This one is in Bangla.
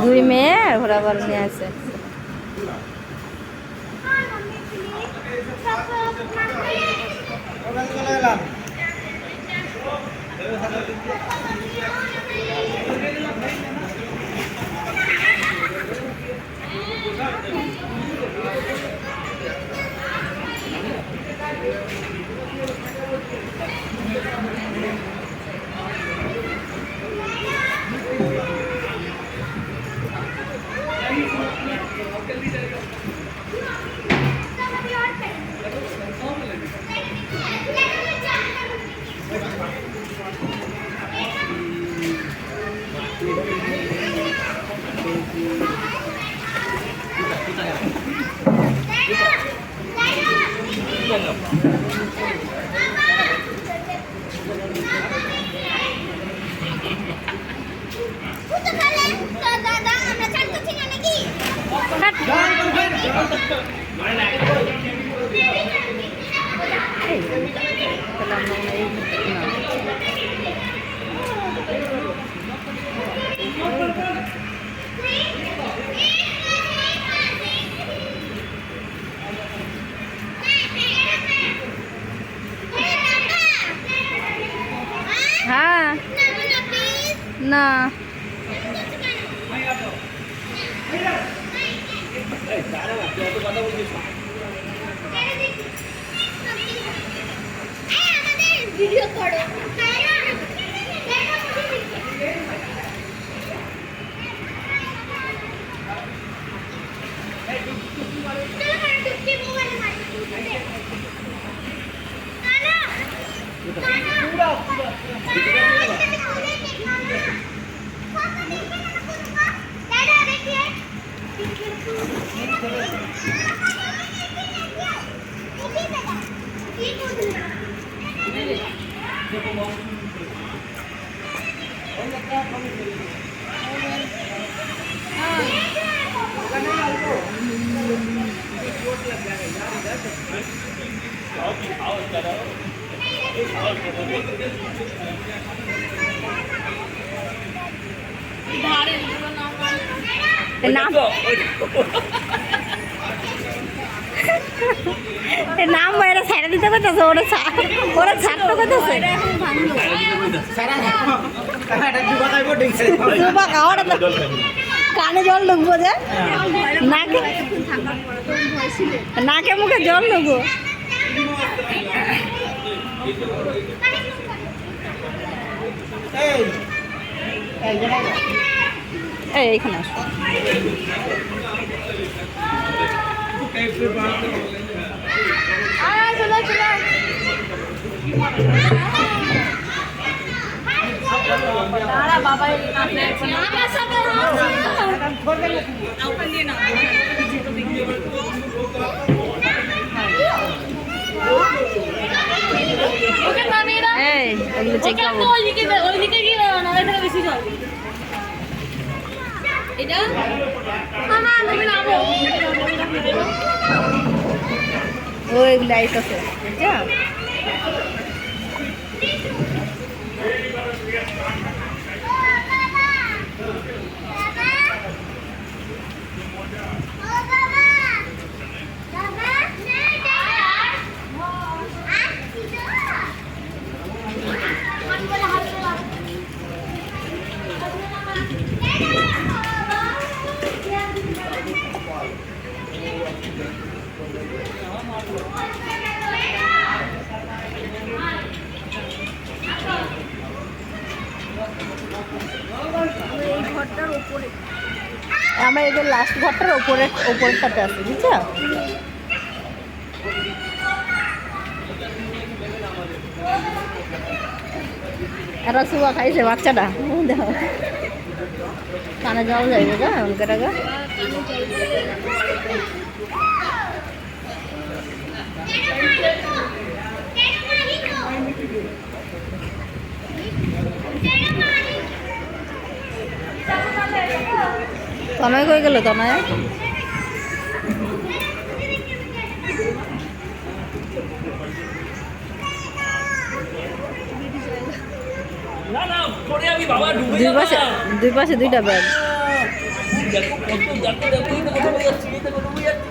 দুই মেয়ে আর ঘোরা বল নিয়ে আছে। হ্যাঁ না ভিডিও করো নাম বাইরে ছেড়ে দিতে করতেছে ওরা ছাড়তে করতেছে কানে জল ঢুকবো যে নাকে মুখে জল ঢুকবো। এইখানে আসো বাবা ওইগুলো আইতেছে বুঝছো আমরা এদের লাস্ট ঘরটার ওপরটাতে আছে বুঝছো এরা সুবা খাইছে বাচ্চাটা দেখো কানে জল যাইবে গা ওনকে টাকা তনয় কই গেল তনয় না না পরে আমি বাবা ডুবে দুই যাবো পাশে না। দুই পাশে দুইটা ব্যাগ দেখো কত দেখো দেখো এই তো কোথাও যাচ্ছি এই তো কোথাও যাচ্ছি